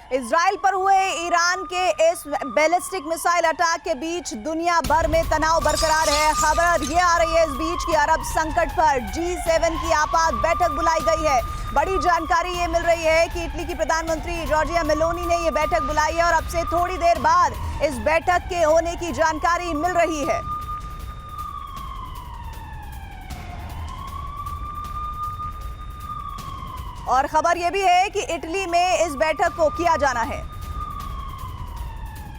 Israel पर हुए Iran के इस बैलिस्टिक मिसाइल अटैक के बीच दुनिया भर में तनाव बरकरार है। खबर ये आ रही है इस बीच कि अरब संकट पर G7 की आपात बैठक बुलाई गई है। बड़ी जानकारी ये मिल रही है कि इटली की प्रधानमंत्री जॉर्जिया मेलोनी ने ये बैठक बुलाई है और अब से थोड़ी देर बाद इस बैठक के होने की जानकारी मिल रही है। और खबर यह भी है कि इटली में इस बैठक को किया जाना है।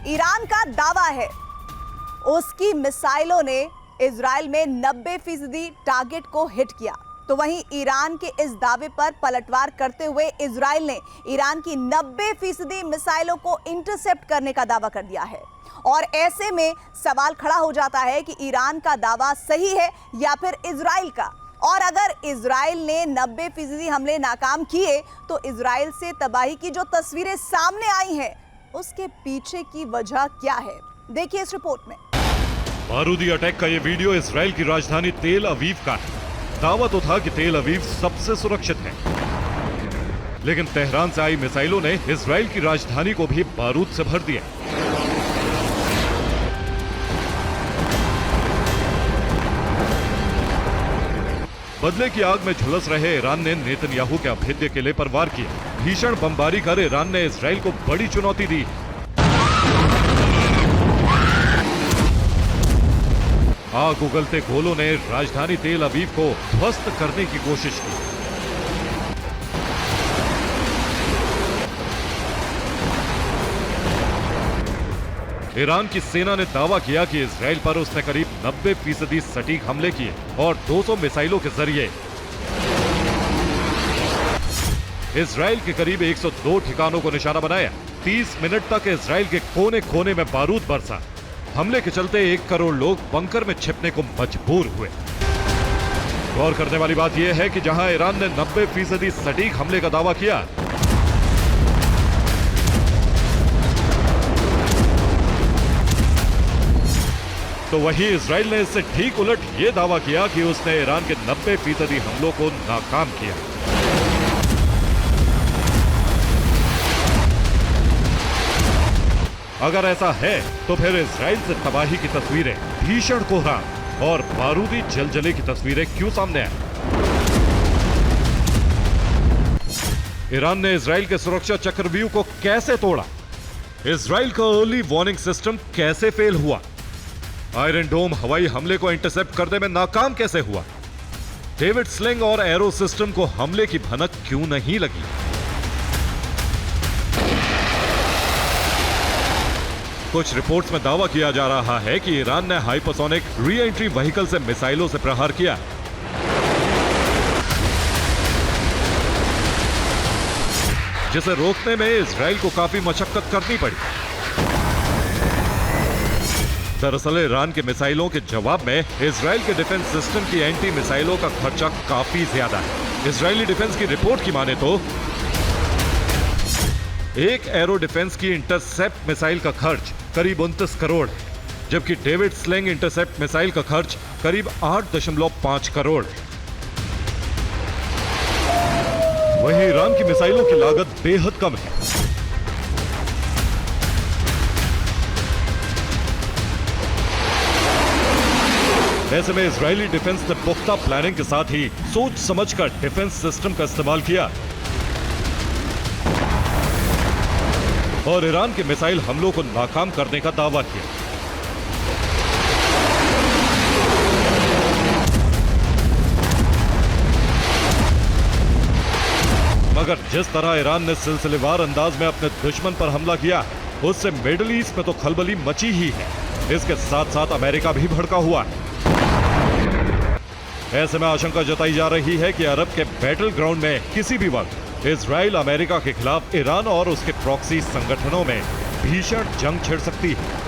ईरान का दावा है उसकी मिसाइलों ने इजराइल में 90% टारगेट को हिट किया। तो वहीं ईरान के इस दावे पर पलटवार करते हुए इजराइल ने ईरान की 90% मिसाइलों को इंटरसेप्ट करने का दावा कर दिया है। और ऐसे में सवाल खड़ा हो जाता है कि ईरान का दावा सही है या फिर इजराइल का। और अगर इजराइल ने 90% हमले नाकाम किए तो इजराइल से तबाही की जो तस्वीरें सामने आई हैं उसके पीछे की वजह क्या है, देखिए इस रिपोर्ट में। बारूदी अटैक का ये वीडियो इजराइल की राजधानी तेल अवीव का है। दावा तो था कि तेल अवीव सबसे सुरक्षित है, लेकिन तेहरान से आई मिसाइलों ने इजराइल की राजधानी को भी बारूद से भर दिया। बदले की आग में झुलस रहे ईरान ने नेतन्याहू के अभेद्य किले पर वार किया। भीषण बमबारी कर ईरान ने इजराइल को बड़ी चुनौती दी। आग उगलते गोलों ने राजधानी तेल अवीव को ध्वस्त करने की कोशिश की। ईरान की सेना ने दावा किया कि इजराइल पर उसने करीब 90% सटीक हमले किए और 200 मिसाइलों के जरिए इजराइल के करीब 102 ठिकानों को निशाना बनाया। 30 मिनट तक इजराइल के कोने कोने में बारूद बरसा। हमले के चलते 1 करोड़ लोग बंकर में छिपने को मजबूर हुए। गौर करने वाली बात यह है कि जहां ईरान ने 90% सटीक हमले का दावा किया, तो वहीं इजराइल ने इससे ठीक उलट ये दावा किया कि उसने ईरान के 90% हमलों को नाकाम किया। अगर ऐसा है तो फिर इजराइल से तबाही की तस्वीरें, भीषण कोहराम और बारूदी जलजले की तस्वीरें क्यों सामने आई? ईरान ने इजराइल के सुरक्षा चक्रव्यूह को कैसे तोड़ा? इजराइल का अर्ली वार्निंग सिस्टम कैसे फेल हुआ? आयरन डोम हवाई हमले को इंटरसेप्ट करने में नाकाम कैसे हुआ? डेविड स्लिंग और एरो सिस्टम को हमले की भनक क्यों नहीं लगी? कुछ रिपोर्ट्स में दावा किया जा रहा है कि ईरान ने हाइपरसोनिक री एंट्री व्हीकल से मिसाइलों से प्रहार किया, जिसे रोकने में इजराइल को काफी मशक्कत करनी पड़ी। दरअसल ईरान के मिसाइलों के जवाब में इजराइल के डिफेंस सिस्टम की एंटी मिसाइलों का खर्चा काफी ज्यादा है। इजरायली डिफेंस की रिपोर्ट की माने तो एक एरो डिफेंस की इंटरसेप्ट मिसाइल का खर्च करीब 29 करोड़ है, जबकि डेविड स्लिंग इंटरसेप्ट मिसाइल का खर्च करीब 8.5 करोड़। वहीं ईरान की मिसाइलों की लागत बेहद कम है। ऐसे में इजरायली डिफेंस ने पुख्ता प्लानिंग के साथ ही सोच समझकर डिफेंस सिस्टम का इस्तेमाल किया और ईरान के मिसाइल हमलों को नाकाम करने का दावा किया। मगर जिस तरह ईरान ने सिलसिलेवार अंदाज में अपने दुश्मन पर हमला किया, उससे मिडिल ईस्ट में तो खलबली मची ही है। इसके साथ साथ अमेरिका भी भड़का हुआ है। ऐसे में आशंका जताई जा रही है कि अरब के बैटल ग्राउंड में किसी भी वक्त इजराइल अमेरिका के खिलाफ ईरान और उसके प्रॉक्सी संगठनों में भीषण जंग छिड़ सकती है।